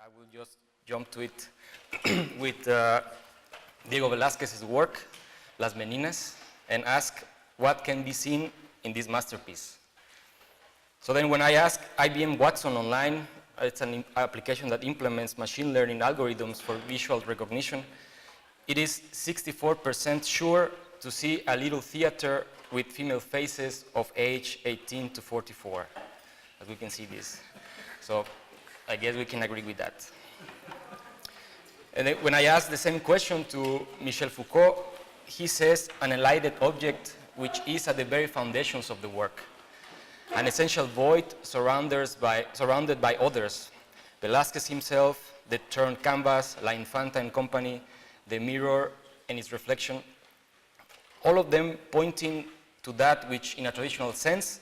I will just jump to it with Diego Velázquez's work, Las Meninas, and ask what can be seen in this masterpiece. So then when I ask IBM Watson online, it's an application that implements machine learning algorithms for visual recognition, it is 64% sure to see a little theater with female faces of age 18 to 44, as we can see this. So I guess we can agree with that. And then when I ask the same question to Michel Foucault, he says an elided object which is at the very foundations of the work. An essential void surrounded by others. Velázquez himself, the turned canvas, La Infanta and company, the mirror and its reflection, all of them pointing to that which in a traditional sense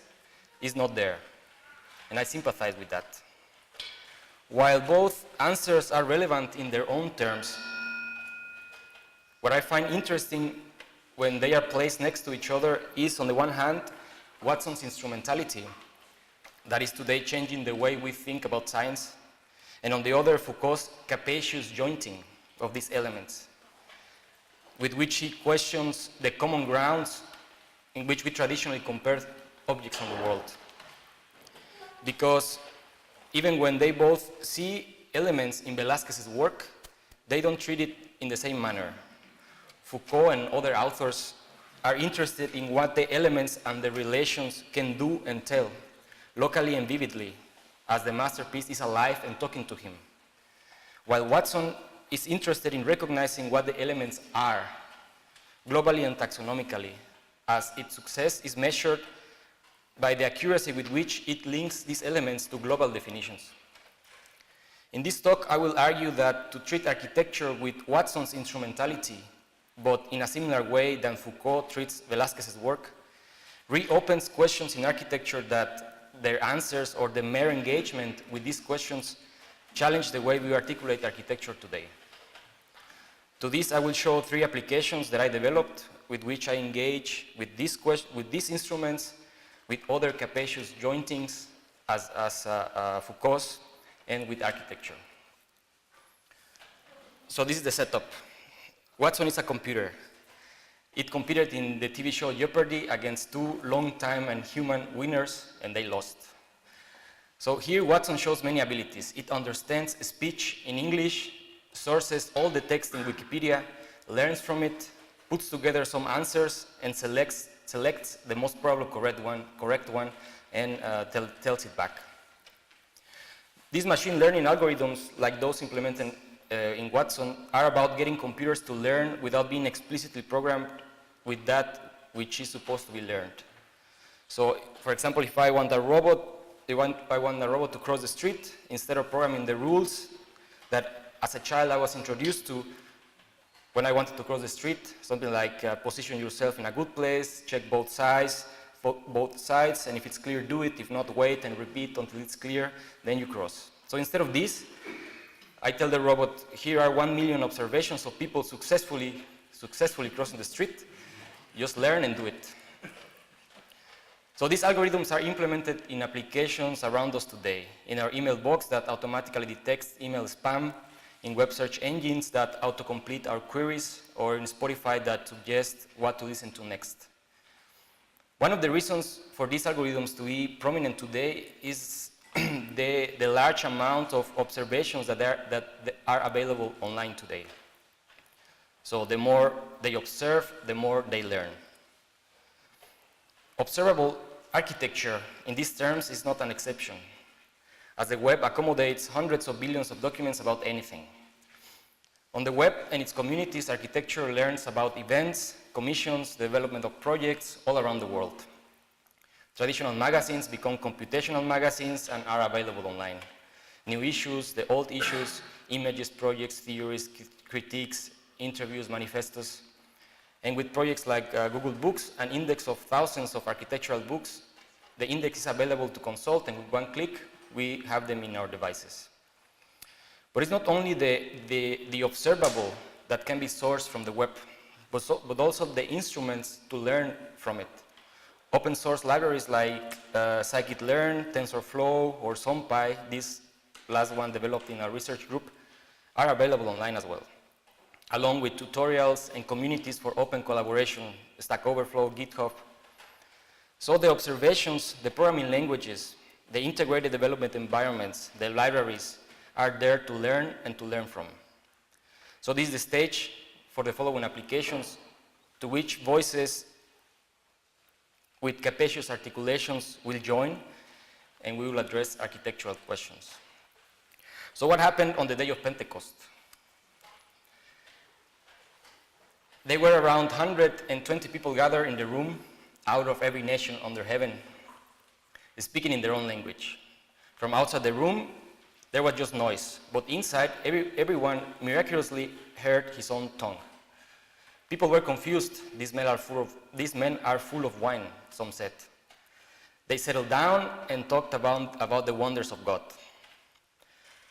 is not there. And I sympathize with that. While both answers are relevant in their own terms, what I find interesting when they are placed next to each other is, on the one hand, Watson's instrumentality, that is today changing the way we think about science, and on the other, Foucault's capacious jointing of these elements, with which he questions the common grounds in which we traditionally compare objects in the world. Because even when they both see elements in Velázquez's work, they don't treat it in the same manner. Foucault and other authors are interested in what the elements and the relations can do and tell, locally and vividly, as the masterpiece is alive and talking to him. While Watson is interested in recognizing what the elements are, globally and taxonomically, as its success is measured by the accuracy with which it links these elements to global definitions. In this talk, I will argue that to treat architecture with Watson's instrumentality, but in a similar way than Foucault treats Velázquez's work, reopens questions in architecture that their answers or the mere engagement with these questions challenge the way we articulate architecture today. To this, I will show 3 applications that I developed with which I engage with these instruments, with other capacious jointings as Foucault's, and with architecture. So this is the setup. Watson is a computer. It competed in the TV show Jeopardy against 2 long-time and human winners, and they lost. So here Watson shows many abilities. It understands speech in English, sources all the text in Wikipedia, learns from it, puts together some answers, and selects the most probable correct one, and tells it back. These machine learning algorithms, like those implemented in Watson, are about getting computers to learn without being explicitly programmed with that which is supposed to be learned. So, for example, if I want a robot to cross the street, instead of programming the rules that as a child I was introduced to when I wanted to cross the street, something like position yourself in a good place, check both sides, and if it's clear, do it. If not, wait and repeat until it's clear, then you cross. So instead of this, I tell the robot, here are 1 million observations of people successfully crossing the street. Just learn and do it. So these algorithms are implemented in applications around us today, in our email box that automatically detects email spam, in web search engines that autocomplete our queries, or in Spotify that suggest what to listen to next. One of the reasons for these algorithms to be prominent today is the large amount of observations that are available online today. So the more they observe, the more they learn. Observable architecture in these terms is not an exception, as the web accommodates hundreds of billions of documents about anything. On the web and its communities, architecture learns about events, commissions, development of projects all around the world. Traditional magazines become computational magazines and are available online. New issues, the old issues, images, projects, theories, critiques, interviews, manifestos. And with projects like Google Books, an index of thousands of architectural books, the index is available to consult, and with one click, we have them in our devices. But it's not only the observable that can be sourced from the web, but also the instruments to learn from it. Open source libraries like scikit-learn, TensorFlow, or SumPy, these last one developed in our research group, are available online as well, along with tutorials and communities for open collaboration, Stack Overflow, GitHub. So the observations, the programming languages, the integrated development environments, the libraries are there to learn and to learn from. So this is the stage for the following applications to which voices with capacious articulations will join, and we will address architectural questions. So what happened on the day of Pentecost? There were around 120 people gathered in the room out of every nation under heaven, speaking in their own language. From outside the room, there was just noise, but inside, everyone miraculously heard his own tongue. People were confused. These men are full of wine, some said. They settled down and talked about the wonders of God.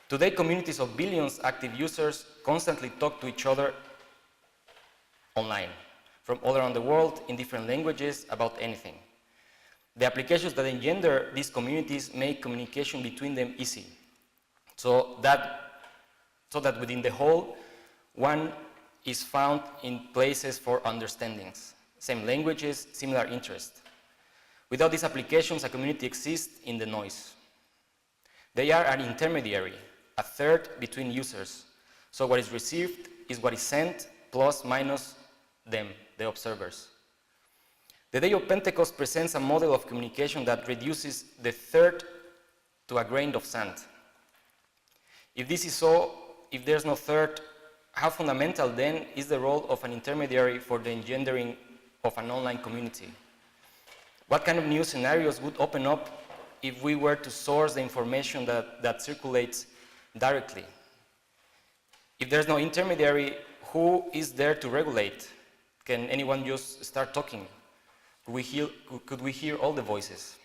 Today, communities of billions of active users constantly talk to each other online, from all around the world in different languages about anything. The applications that engender these communities make communication between them easy, so that within the whole, one is found in places for understandings, same languages, similar interests. Without these applications, a community exists in the noise. They are an intermediary, a third between users. So what is received is what is sent, plus, minus them, the observers. The day of Pentecost presents a model of communication that reduces the third to a grain of sand. If this is so, if there's no third, how fundamental then is the role of an intermediary for the engendering of an online community? What kind of new scenarios would open up if we were to source the information that circulates directly? If there's no intermediary, who is there to regulate? Can anyone just start talking? Could we hear all the voices?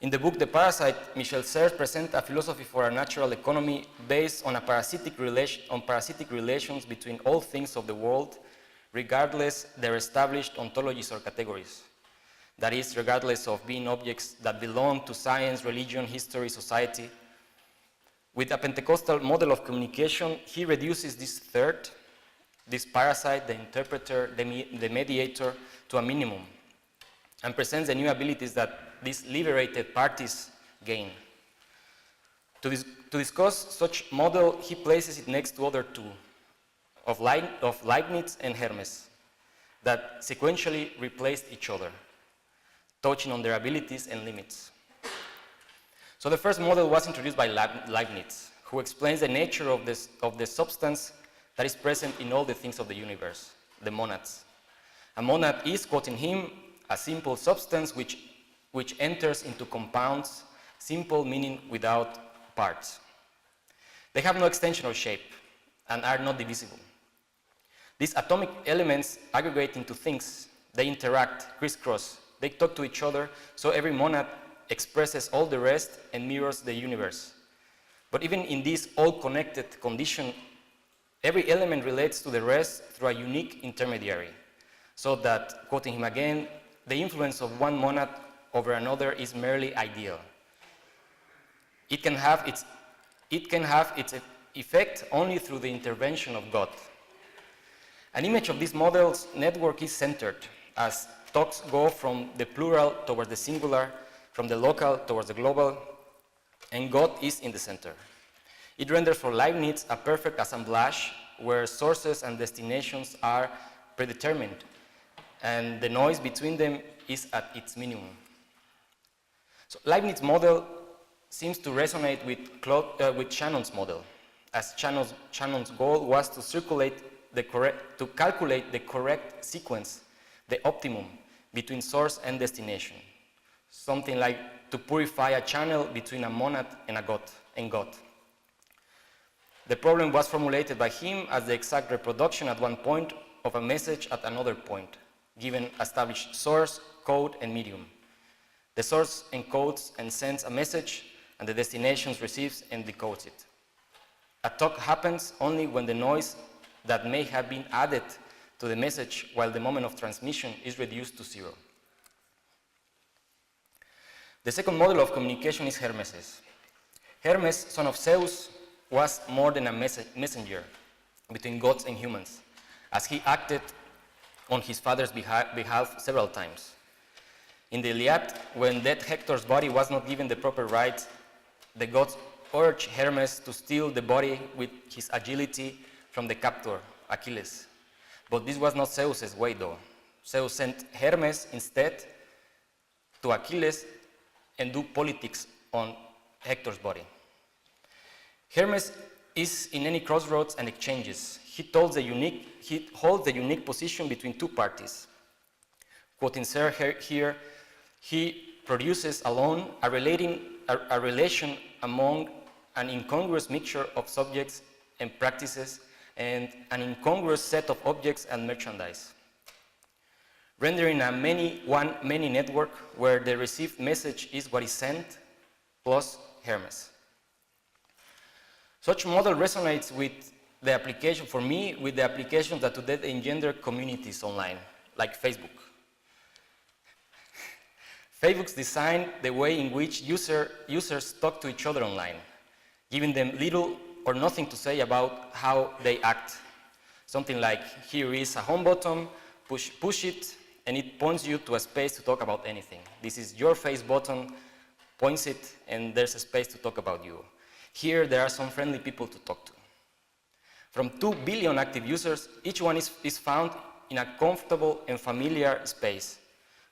In the book The Parasite, Michel Serres presents a philosophy for a natural economy based on parasitic relations between all things of the world, regardless their established ontologies or categories. That is, regardless of being objects that belong to science, religion, history, society. With a Pentecostal model of communication, he reduces this third, this parasite, the interpreter, the mediator, to a minimum, and presents the new abilities that these liberated parties gain. To discuss such model, he places it next to other two, of Leibniz and Hermes, that sequentially replaced each other, touching on their abilities and limits. So the first model was introduced by Leibniz, who explains the nature of the substance that is present in all the things of the universe, the monads. A monad is, quoting him, a simple substance which enters into compounds, simple meaning without parts. They have no extension or shape and are not divisible. These atomic elements aggregate into things. They interact, crisscross, they talk to each other, so every monad expresses all the rest and mirrors the universe. But even in this all-connected condition, every element relates to the rest through a unique intermediary, so that, quoting him again, the influence of one monad over another is merely ideal. It can have its effect only through the intervention of God. An image of this model's network is centered, as talks go from the plural towards the singular, from the local towards the global, and God is in the center. It renders for Leibniz a perfect assemblage where sources and destinations are predetermined, and the noise between them is at its minimum. So Leibniz's model seems to resonate with Shannon's model, as Shannon's goal was to calculate the correct sequence, the optimum between source and destination, something like to purify a channel between a monad and God. The problem was formulated by him as the exact reproduction at one point of a message at another point, given established source, code, and medium. The source encodes and sends a message, and the destination receives and decodes it. A talk happens only when the noise that may have been added to the message while the moment of transmission is reduced to zero. The second model of communication is Hermes's. Hermes, son of Zeus, was more than a messenger between gods and humans, as he acted on his father's behalf several times. In the Iliad, when dead Hector's body was not given the proper rites, the gods urged Hermes to steal the body with his agility from the captor, Achilles. But this was not Zeus's way, though. Zeus sent Hermes instead to Achilles and do politics on Hector's body. Hermes is in any crossroads and exchanges. He holds the unique position between two parties. Quoting Sir here, he produces alone a relation among an incongruous mixture of subjects and practices and an incongruous set of objects and merchandise, rendering a many network where the received message is what is sent plus Hermes. Such model resonates with the application, for me, with the applications that today engender communities online, like Facebook. Facebook's designed the way in which users talk to each other online, giving them little or nothing to say about how they act. Something like, here is a home button, push it, and it points you to a space to talk about anything. This is your face button, points it, and there's a space to talk about you. Here, there are some friendly people to talk to. From 2 billion active users, each one is found in a comfortable and familiar space,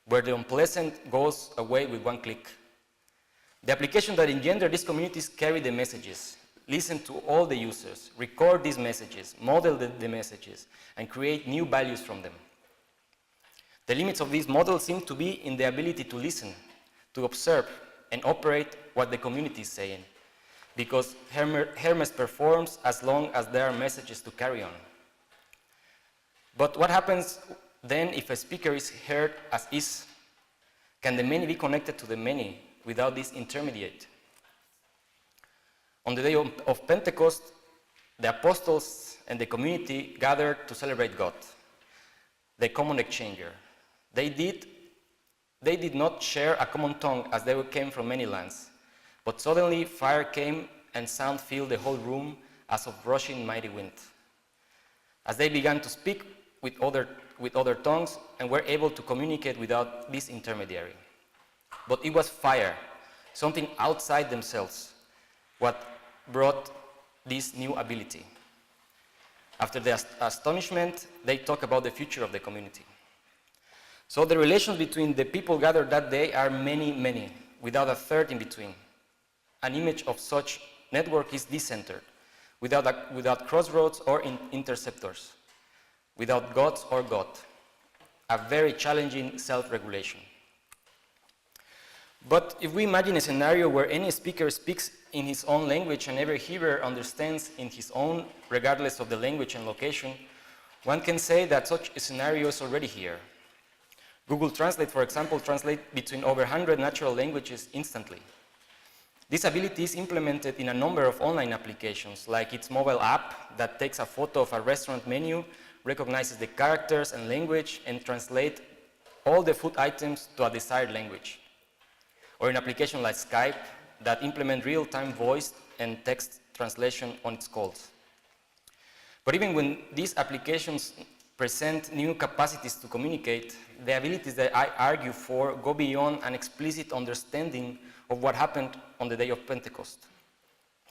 where the unpleasant goes away with one click. The applications that engender these communities carry the messages, listen to all the users, record these messages, model the messages, and create new values from them. The limits of this model seem to be in the ability to listen, to observe, and operate what the community is saying, because Hermes performs as long as there are messages to carry on. But what happens then if a speaker is heard as is? Can the many be connected to the many without this intermediate? On the day of Pentecost, the apostles and the community gathered to celebrate God, the common exchanger. They did not share a common tongue as they came from many lands, but suddenly fire came and sound filled the whole room as of rushing mighty wind. As they began to speak with other tongues and were able to communicate without this intermediary. But it was fire, something outside themselves, what brought this new ability. After the astonishment, they talk about the future of the community. So the relations between the people gathered that day are many, without a third in between. An image of such network is decentered, without crossroads or interceptors, without gods or God. A very challenging self-regulation. But if we imagine a scenario where any speaker speaks in his own language and every hearer understands in his own, regardless of the language and location, one can say that such a scenario is already here. Google Translate, for example, translates between over 100 natural languages instantly. This ability is implemented in a number of online applications, like its mobile app that takes a photo of a restaurant menu, recognizes the characters and language, and translates all the food items to a desired language. Or an application like Skype that implements real-time voice and text translation on its calls. But even when these applications present new capacities to communicate, the abilities that I argue for go beyond an explicit understanding of what happened on the day of Pentecost,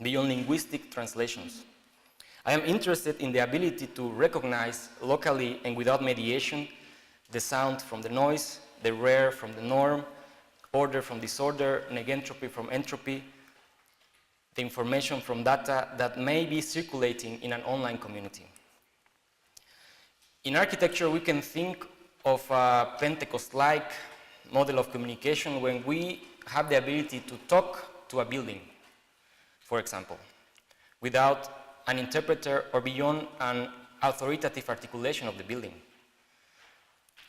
beyond linguistic translations. I am interested in the ability to recognize locally and without mediation the sound from the noise, the rare from the norm, order from disorder, negentropy from entropy, the information from data that may be circulating in an online community. In architecture, we can think of a Pentecost-like model of communication when we have the ability to talk to a building, for example, without an interpreter or beyond an authoritative articulation of the building.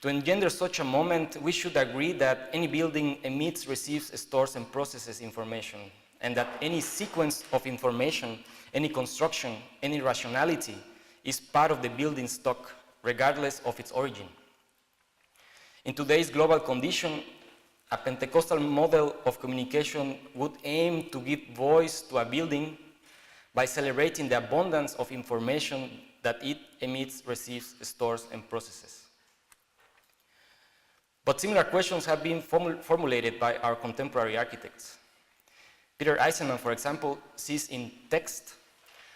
To engender such a moment, we should agree that any building emits, receives, stores, and processes information, and that any sequence of information, any construction, any rationality is part of the building stock, regardless of its origin. In today's global condition, a Pentecostal model of communication would aim to give voice to a building by celebrating the abundance of information that it emits, receives, stores, and processes. But similar questions have been formulated by our contemporary architects. Peter Eisenman, for example, sees in text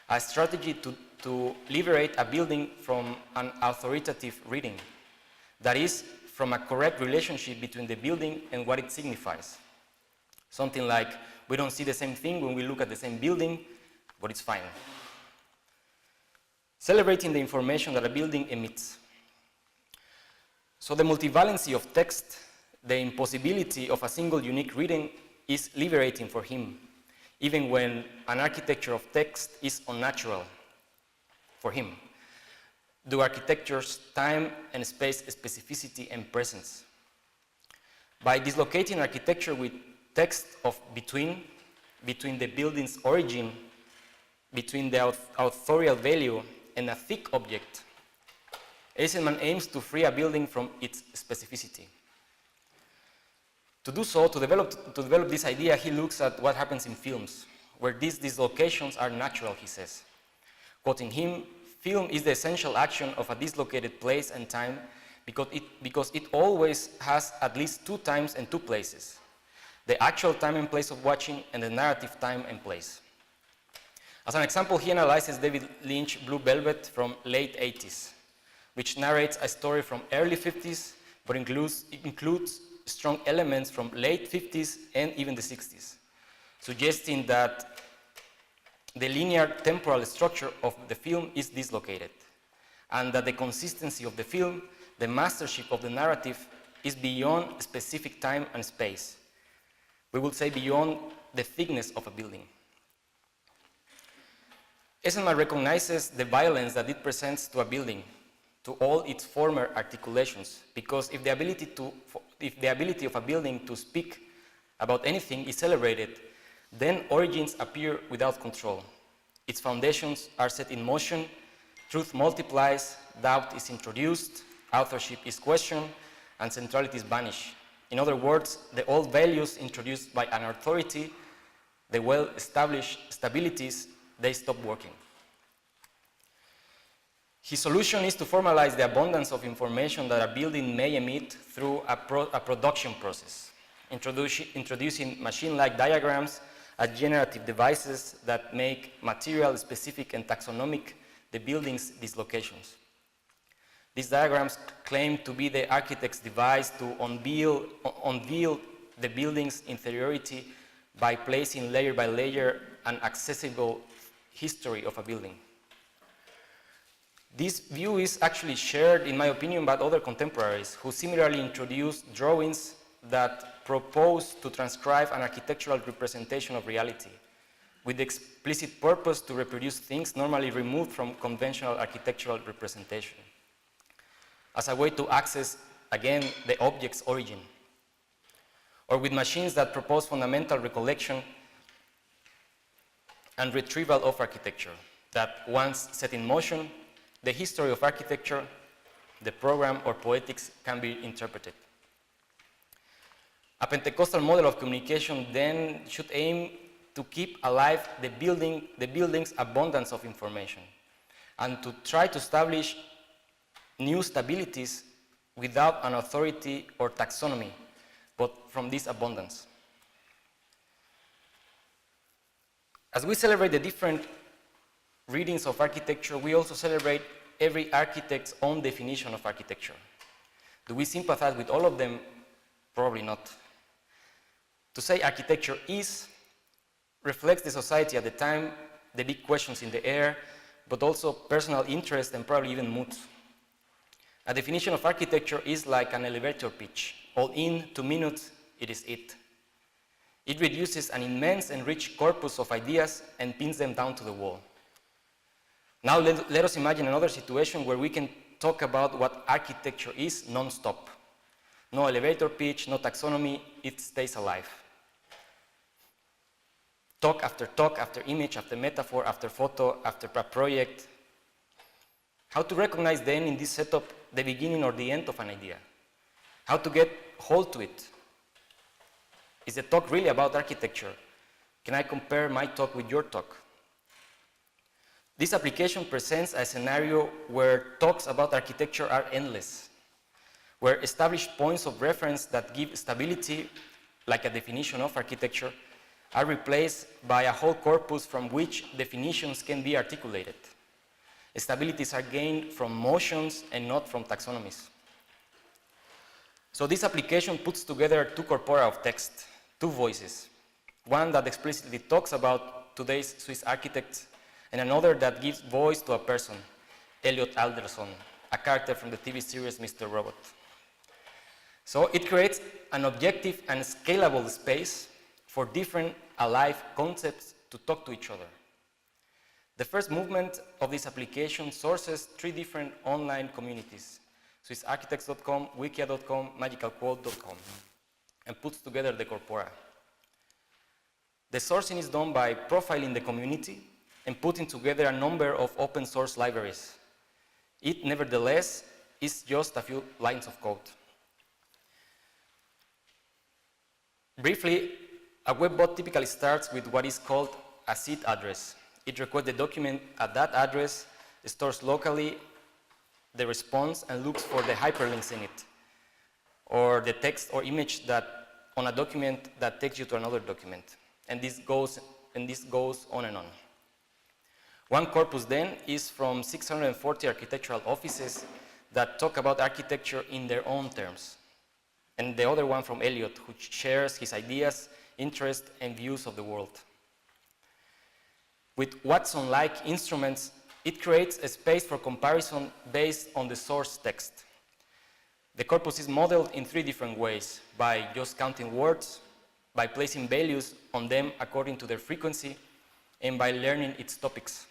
a strategy to liberate a building from an authoritative reading, that is, from a correct relationship between the building and what it signifies. Something like, we don't see the same thing when we look at the same building, but it's fine. Celebrating the information that a building emits. So the multivalency of text, the impossibility of a single unique reading, is liberating for him, even when an architecture of text is unnatural for him. Do architecture's time and space specificity and presence. By dislocating architecture with text of between the building's origin, between the authorial value and a thick object, Eisenman aims to free a building from its specificity. To do so, to develop this idea, he looks at what happens in films, where these dislocations are natural, he says. Quoting him, film is the essential action of a dislocated place and time because it always has at least two times and two places. The actual time and place of watching and the narrative time and place. As an example, he analyzes David Lynch's Blue Velvet from late 80s, which narrates a story from early 50s, but includes strong elements from late 50s and even the 60s, suggesting that the linear temporal structure of the film is dislocated, and that the consistency of the film, the mastership of the narrative, is beyond specific time and space. We would say beyond the thickness of a building. Eisenman recognizes the violence that it presents to a building, to all its former articulations, because if the ability of a building to speak about anything is celebrated, then origins appear without control. Its foundations are set in motion, truth multiplies, doubt is introduced, authorship is questioned, and centralities vanish. In other words, the old values introduced by an authority, the well-established stabilities, they stop working. His solution is to formalize the abundance of information that a building may emit through a production process, introducing machine-like diagrams as generative devices that make material-specific and taxonomic the building's dislocations. These diagrams claim to be the architect's device to unveil the building's interiority by placing layer by layer an accessible history of a building. This view is actually shared, in my opinion, by other contemporaries who similarly introduced drawings that propose to transcribe an architectural representation of reality with the explicit purpose to reproduce things normally removed from conventional architectural representation as a way to access, again, the object's origin. Or with machines that propose fundamental recollection and retrieval of architecture that once set in motion, the history of architecture, the program, or poetics can be interpreted. A Pentecostal model of communication then should aim to keep alive the building's abundance of information and to try to establish new stabilities without an authority or taxonomy, but from this abundance. As we celebrate the different readings of architecture, we also celebrate every architect's own definition of architecture. Do we sympathize with all of them? Probably not. To say architecture is reflects the society at the time, the big questions in the air, but also personal interest and probably even moods. A definition of architecture is like an elevator pitch. All in 2 minutes, it is it. It reduces an immense and rich corpus of ideas and pins them down to the wall. Now let us imagine another situation where we can talk about what architecture is non-stop. No elevator pitch, no taxonomy, it stays alive. Talk, after image, after metaphor, after photo, after project. How to recognize then in this setup the beginning or the end of an idea? How to get hold to it? Is the talk really about architecture? Can I compare my talk with your talk? This application presents a scenario where talks about architecture are endless, where established points of reference that give stability, like a definition of architecture, are replaced by a whole corpus from which definitions can be articulated. Stabilities are gained from motions and not from taxonomies. So this application puts together two corpora of text, two voices, one that explicitly talks about today's Swiss architects, and another that gives voice to a person, Elliot Alderson, a character from the TV series Mr. Robot. So it creates an objective and scalable space for different alive concepts to talk to each other. The first movement of this application sources three different online communities, SwissArchitects.com, Wikia.com, MagicalQuote.com, and puts together the corpora. The sourcing is done by profiling the community and putting together a number of open source libraries. It, nevertheless, is just a few lines of code. Briefly, a web bot typically starts with what is called a seed address. It requests the document at that address, stores locally the response, and looks for the hyperlinks in it, or the text or image that on a document that takes you to another document. And this goes on and on. One corpus then is from 640 architectural offices that talk about architecture in their own terms. And the other one from Elliot, who shares his ideas, interests, and views of the world. With Watson-like instruments, it creates a space for comparison based on the source text. The corpus is modeled in three different ways: by just counting words, by placing values on them according to their frequency, and by learning its topics.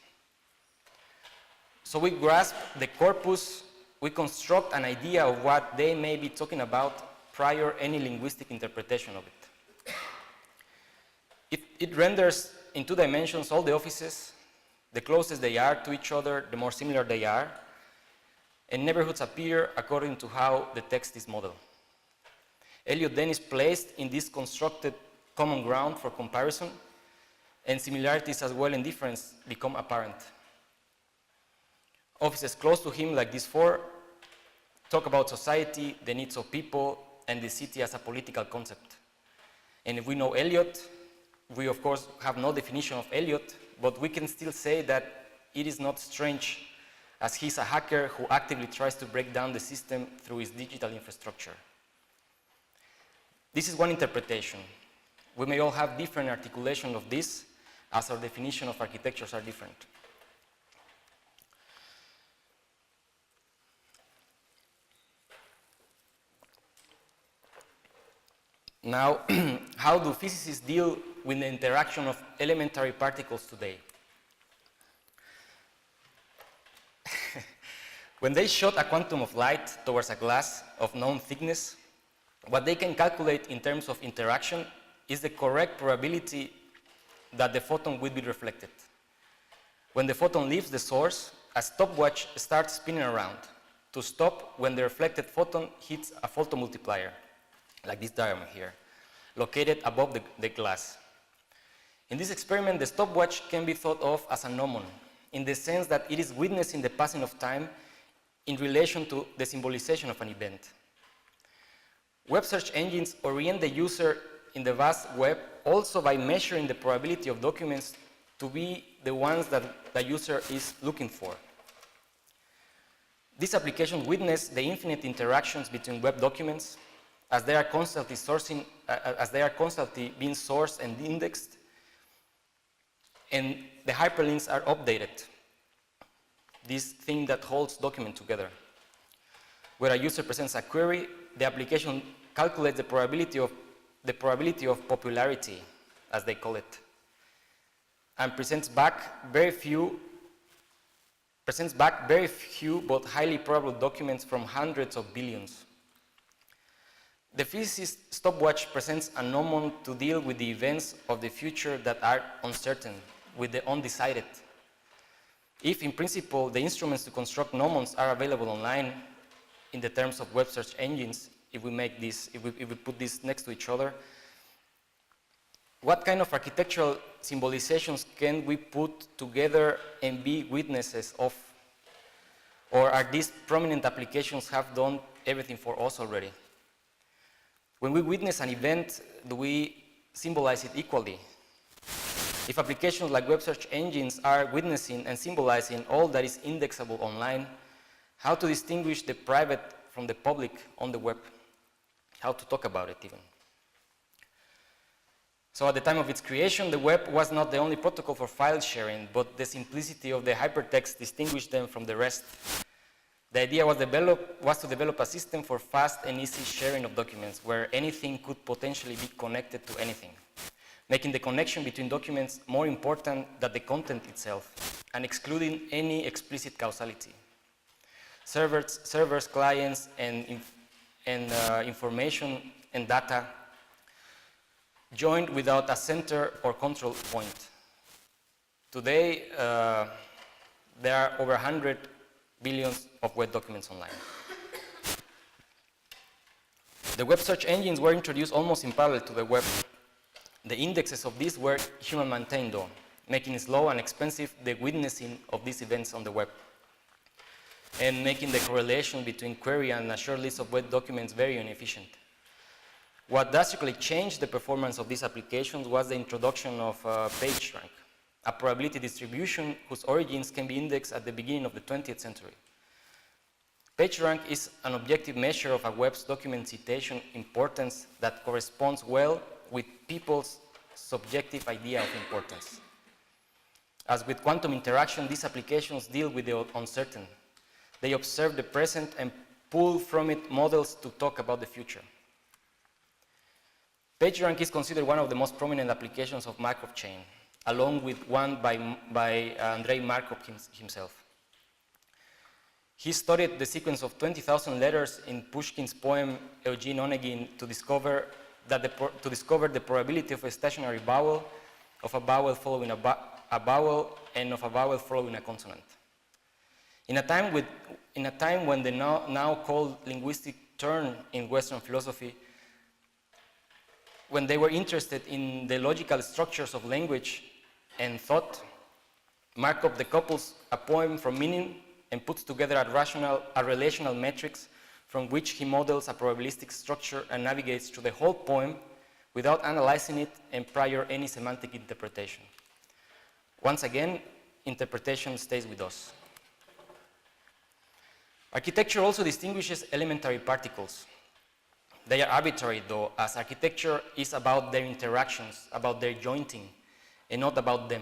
So we grasp the corpus, we construct an idea of what they may be talking about prior any linguistic interpretation of it. It renders in 2 dimensions all the offices. The closest they are to each other, the more similar they are, and neighborhoods appear according to how the text is modeled. Elliot then is placed in this constructed common ground for comparison, and similarities as well and difference become apparent. Offices close to him, like these four, talk about society, the needs of people, and the city as a political concept. And if we know Elliot, we of course have no definition of Elliot, but we can still say that it is not strange, as he's a hacker who actively tries to break down the system through his digital infrastructure. This is one interpretation. We may all have different articulation of this, as our definition of architectures are different. Now, how do physicists deal with the interaction of elementary particles today? When they shot a quantum of light towards a glass of known thickness, what they can calculate in terms of interaction is the correct probability that the photon will be reflected. When the photon leaves the source, a stopwatch starts spinning around to stop when the reflected photon hits a photomultiplier, like this diagram here, located above the glass. In this experiment, the stopwatch can be thought of as a gnomon, in the sense that it is witnessing the passing of time in relation to the symbolization of an event. Web search engines orient the user in the vast web also by measuring the probability of documents to be the ones that the user is looking for. This application witnessed the infinite interactions between web documents as they are constantly being sourced and indexed, and the hyperlinks are updated, this thing that holds document together. Where a user presents a query, the application calculates the probability of popularity, as they call it, and presents back very few but highly probable documents from hundreds of billions. The physicist stopwatch presents a gnomon to deal with the events of the future that are uncertain, with the undecided. If, in principle, the instruments to construct gnomons are available online in the terms of web search engines, if we put this next to each other, What kind of architectural symbolizations can we put together and be witnesses of? Or are these prominent applications have done everything for us already? When we witness an event, do we symbolize it equally? If applications like web search engines are witnessing and symbolizing all that is indexable online, how to distinguish the private from the public on the web? How to talk about it even? So at the time of its creation, the web was not the only protocol for file sharing, but the simplicity of the hypertext distinguished them from the rest. The idea was to develop a system for fast and easy sharing of documents, where anything could potentially be connected to anything, making the connection between documents more important than the content itself, and excluding any explicit causality. Servers, clients, and information and data joined without a center or control point. Today, there are over 100 billion of web documents online. The web search engines were introduced almost in parallel to the web. The indexes of these were human-maintained though, making it slow and expensive the witnessing of these events on the web, and making the correlation between query and a short list of web documents very inefficient. What drastically changed the performance of these applications was the introduction of Pagerank, a probability distribution whose origins can be indexed at the beginning of the 20th century. Pagerank is an objective measure of a web's document citation importance that corresponds well with people's subjective idea of importance. As with quantum interaction, these applications deal with the uncertain. They observe the present and pull from it models to talk about the future. Pagerank is considered one of the most prominent applications of Markov chain, along with one by Andrei Markov himself. He studied the sequence of 20,000 letters in Pushkin's poem Eugene Onegin to discover the probability of a stationary vowel, of a vowel following a vowel, and of a vowel following a consonant. In a time when the now called linguistic turn in Western philosophy, when they were interested in the logical structures of language and thought, Markov decouples a poem from meaning and puts together a relational matrix from which he models a probabilistic structure and navigates through the whole poem without analyzing it and prior any semantic interpretation. Once again, interpretation stays with us. Architecture also distinguishes elementary particles. They are arbitrary though, as architecture is about their interactions, about their jointing, and not about them.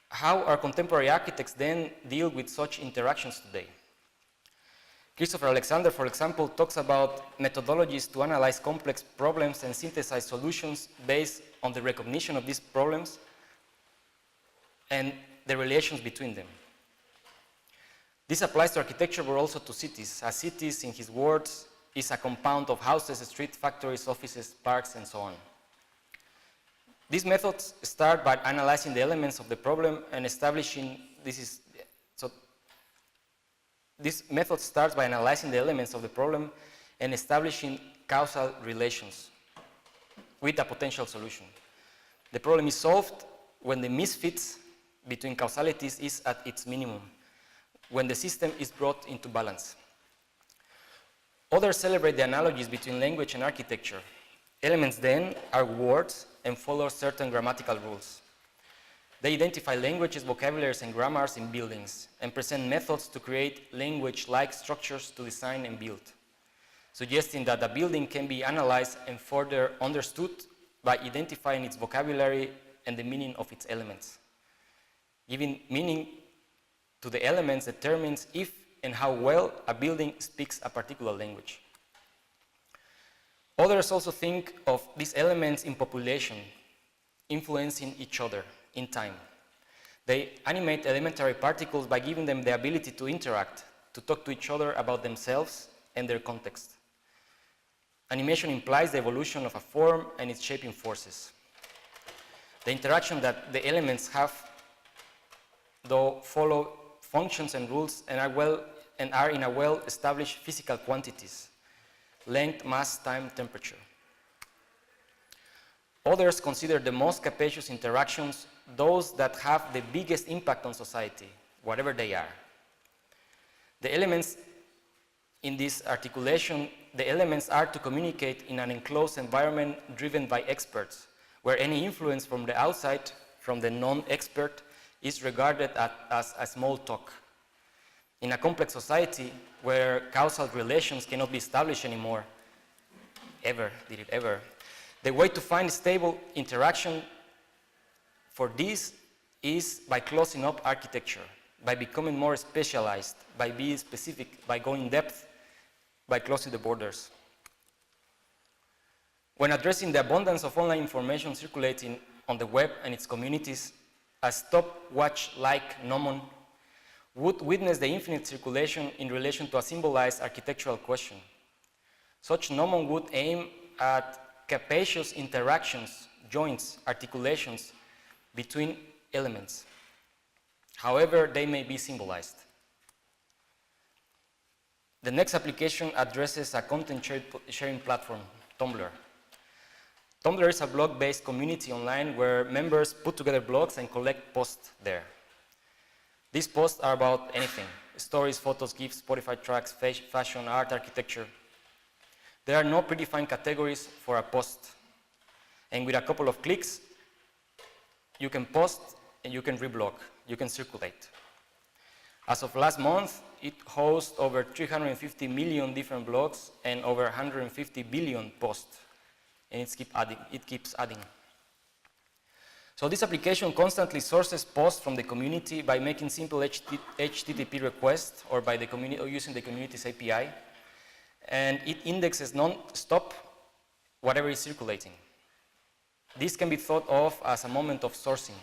How our contemporary architects then deal with such interactions today? Christopher Alexander, for example, talks about methodologies to analyze complex problems and synthesize solutions based on the recognition of these problems and the relations between them. This applies to architecture, but also to cities, as cities, in his words, is a compound of houses, streets, factories, offices, parks, and so on. These methods start by analyzing the elements of the problem and establishing, this method starts by analyzing the elements of the problem and establishing causal relations with a potential solution. The problem is solved when the misfits between causalities is at its minimum, when the system is brought into balance. Others celebrate the analogies between language and architecture. Elements then are words and follow certain grammatical rules. They identify languages, vocabularies, and grammars in buildings and present methods to create language-like structures to design and build, suggesting that a building can be analyzed and further understood by identifying its vocabulary and the meaning of its elements. Giving meaning to the elements determines if and how well a building speaks a particular language. Others also think of these elements in population, influencing each other in time. They animate elementary particles by giving them the ability to interact, to talk to each other about themselves and their context. Animation implies the evolution of a form and its shaping forces. The interaction that the elements have, though, follow functions and rules and are in a well-established physical quantities: length, mass, time, temperature. Others consider the most capacious interactions those that have the biggest impact on society, whatever they are. The elements in this articulation, the elements are to communicate in an enclosed environment driven by experts, where any influence from the outside, from the non-expert, is regarded as a small talk. In a complex society where causal relations cannot be established anymore, did it ever, the way to find stable interaction for this is by closing up architecture, by becoming more specialized, by being specific, by going in depth, by closing the borders. When addressing the abundance of online information circulating on the web and its communities, a stopwatch-like gnomon would witness the infinite circulation in relation to a symbolized architectural question. Such gnomon would aim at capacious interactions, joints, articulations between elements. However, they may be symbolized. The next application addresses a content sharing platform, Tumblr. Tumblr is a blog-based community online where members put together blogs and collect posts there. These posts are about anything: stories, photos, GIFs, Spotify tracks, fashion, art, architecture. There are no predefined categories for a post. And with a couple of clicks, you can post and you can reblog, you can circulate. As of last month, it hosts over 350 million different blogs and over 150 billion posts. And it keeps adding. So this application constantly sources posts from the community by making simple HTTP requests or by the community or using the community's API. And it indexes non-stop whatever is circulating. This can be thought of as a moment of sourcing.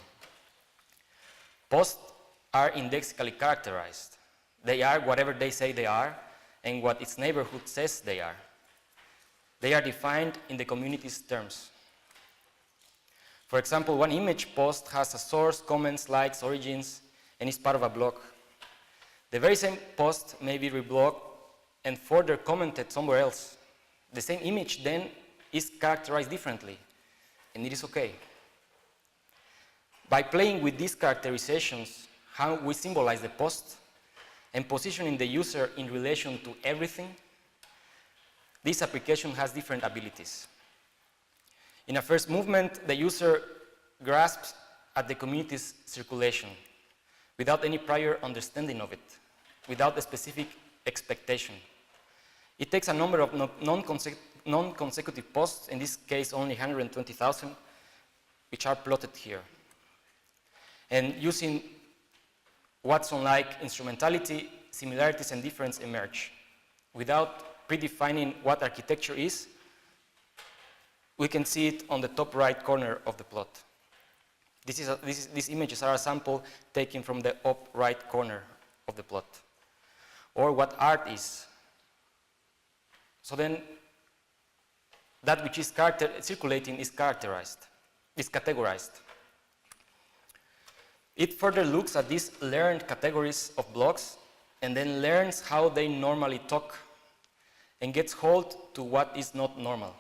Posts are indexically characterized. They are whatever they say they are and what its neighborhood says they are. They are defined in the community's terms. For example, one image post has a source, comments, likes, origins, and is part of a blog. The very same post may be reblogged and further commented somewhere else. The same image then is characterized differently, and it is okay. By playing with these characterizations, how we symbolize the post and positioning the user in relation to everything, this application has different abilities. In a first movement, the user grasps at the community's circulation without any prior understanding of it, without a specific expectation. It takes a number of non-consecutive posts, in this case only 120,000, which are plotted here. And using Watson-like instrumentality, similarities and difference emerge. Without predefining what architecture is, we can see it on the top right corner of the plot. These images are a sample taken from the up right corner of the plot. Or what art is. So then, that which is circulating is categorized. It further looks at these learned categories of blocks and then learns how they normally talk and gets hold to what is not normal.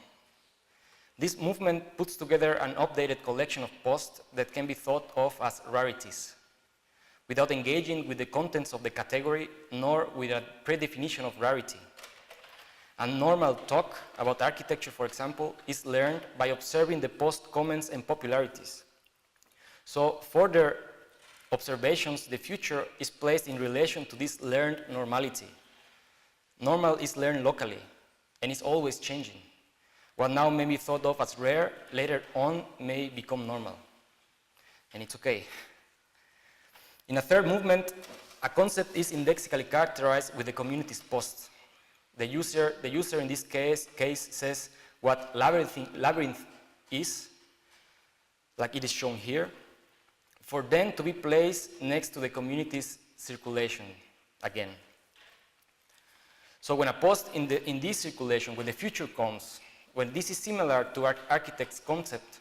This movement puts together an updated collection of posts that can be thought of as rarities, without engaging with the contents of the category, nor with a predefinition of rarity. A normal talk about architecture, for example, is learned by observing the post comments and popularities. So further observations, the future is placed in relation to this learned normality. Normal is learned locally and is always changing. What now may be thought of as rare, later on may become normal. And it's okay. In a third movement, a concept is indexically characterized with the community's posts. The user in this case says what labyrinth is, like it is shown here, for then to be placed next to the community's circulation again. So when a post in this circulation, when the future comes, when this is similar to our architect's concept,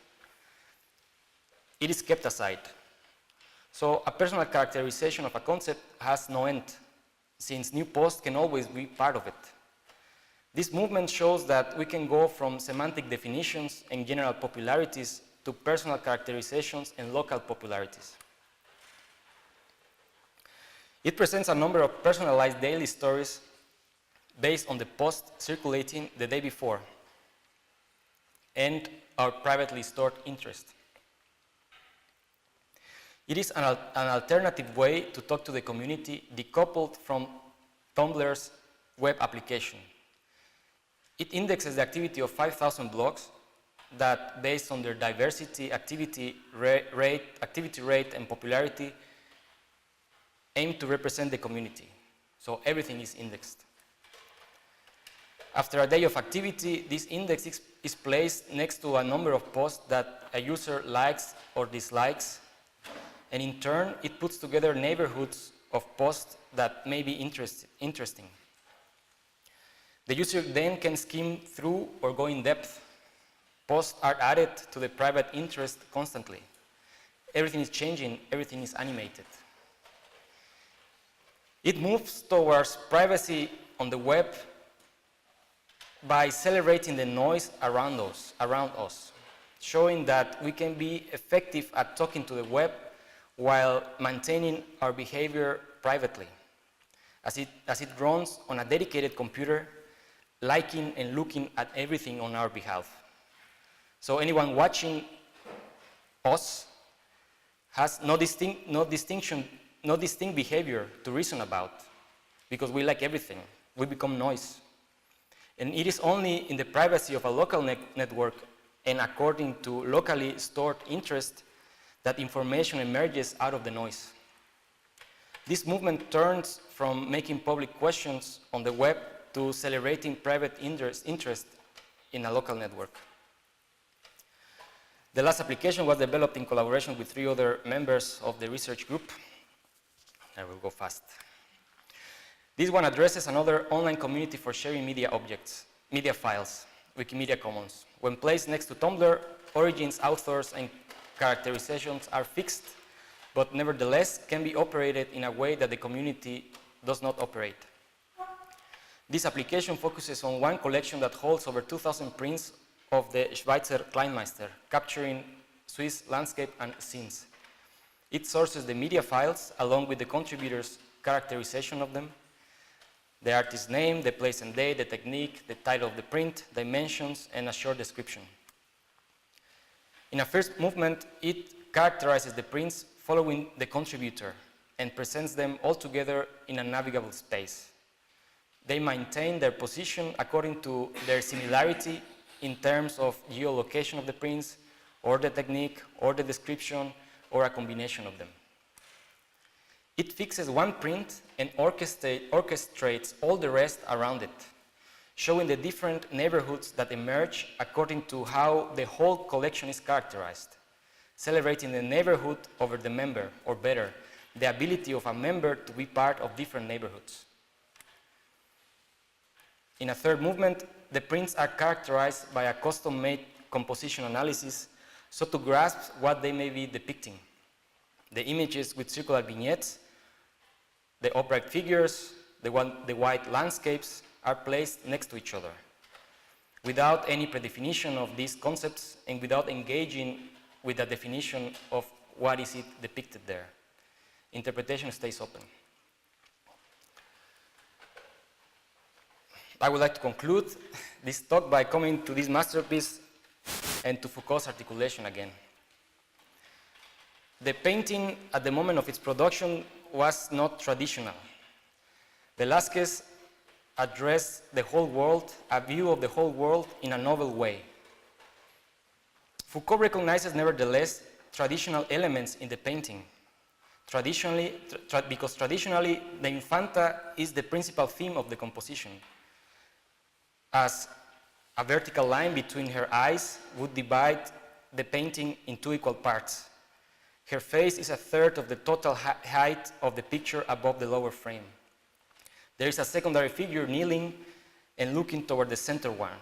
it is kept aside. So a personal characterization of a concept has no end, since new posts can always be part of it. This movement shows that we can go from semantic definitions and general popularities to personal characterizations and local popularities. It presents a number of personalized daily stories based on the post circulating the day before and our privately stored interest. It is an alternative way to talk to the community decoupled from Tumblr's web application. It indexes the activity of 5,000 blogs that, based on their diversity, activity rate, and popularity, aim to represent the community. So everything is indexed. After a day of activity, this index is placed next to a number of posts that a user likes or dislikes, and in turn, it puts together neighborhoods of posts that may be interesting. The user then can skim through or go in depth. Posts are added to the private interest constantly. Everything is changing, everything is animated. It moves towards privacy on the web by celebrating the noise around us, showing that we can be effective at talking to the web while maintaining our behavior privately, as it runs on a dedicated computer, liking and looking at everything on our behalf. So anyone watching us has no distinct behavior to reason about, because we like everything. We become noise. And it is only in the privacy of a local network and according to locally stored interest that information emerges out of the noise. This movement turns from making public questions on the web to celebrating private interest in a local network. The last application was developed in collaboration with 3 other members of the research group. I will go fast. This one addresses another online community for sharing media objects, media files, Wikimedia Commons. When placed next to Tumblr, origins, authors, and characterizations are fixed, but nevertheless can be operated in a way that the community does not operate. This application focuses on one collection that holds over 2,000 prints of the Schweizer Kleinmeister, capturing Swiss landscape and scenes. It sources the media files along with the contributors' characterization of them, the artist's name, the place and date, the technique, the title of the print, dimensions, and a short description. In a first movement, it characterizes the prints following the contributor and presents them all together in a navigable space. They maintain their position according to their similarity in terms of geolocation of the prints, or the technique, or the description, or a combination of them. It fixes one print and orchestrates all the rest around it, showing the different neighborhoods that emerge according to how the whole collection is characterized, celebrating the neighborhood over the member, or better, the ability of a member to be part of different neighborhoods. In a third movement, the prints are characterized by a custom-made composition analysis, so to grasp what they may be depicting. The images with circular vignettes, the upright figures, the white landscapes are placed next to each other, without any predefinition of these concepts and without engaging with a definition of what is it depicted there. Interpretation stays open. I would like to conclude this talk by coming to this masterpiece and to Foucault's articulation again. The painting at the moment of its production was not traditional. Velázquez addressed the whole world, a view of the whole world in a novel way. Foucault recognizes, nevertheless, traditional elements in the painting. Because traditionally, the infanta is the principal theme of the composition, as a vertical line between her eyes would divide the painting in 2 equal parts. Her face is a third of the total height of the picture above the lower frame. There is a secondary figure kneeling and looking toward the center one,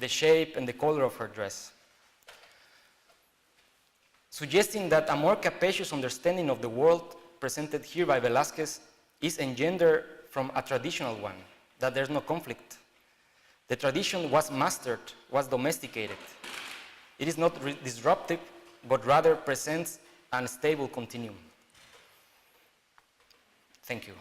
the shape and the color of her dress, suggesting that a more capacious understanding of the world presented here by Velázquez is engendered from a traditional one, that there's no conflict. The tradition was mastered, was domesticated. It is not disruptive, but rather presents a stable continuum. Thank you.